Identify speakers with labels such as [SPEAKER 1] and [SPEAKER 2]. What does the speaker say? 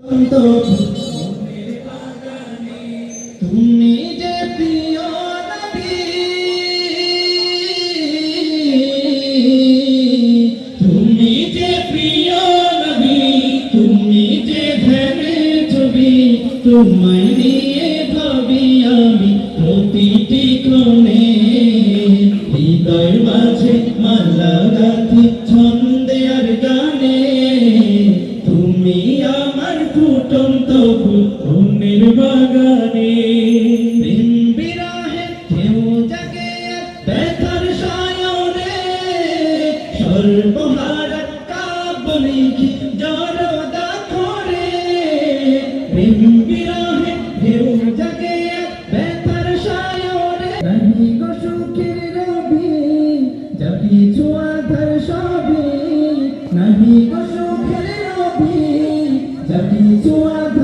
[SPEAKER 1] তুমি যে প্রিয় নবী, তুমি যে প্রিয় নবী, তুমি যে ধ্যানের ছবি, তোমায় নিয়ে ভাবি আমি প্রতিটি ক্ষণে। হৃদয়ের মাঝে মালা গাঁথি ছন্দে আর গানে, তুমি আমার ফুটন্ত ফুলের বাগানে। প্রেম বিরহে কেউ জাগে ব্যথার সায়রে, সর্বহারা কাব্য লিখি জড়দা করে। প্রেম বিরহে কেউ জাগে ব্যথার সায়রে, নাহি গো সুখের রবি যা কিছু আধার সবই, নাহি গো সুখের রবি যা কিছু আধার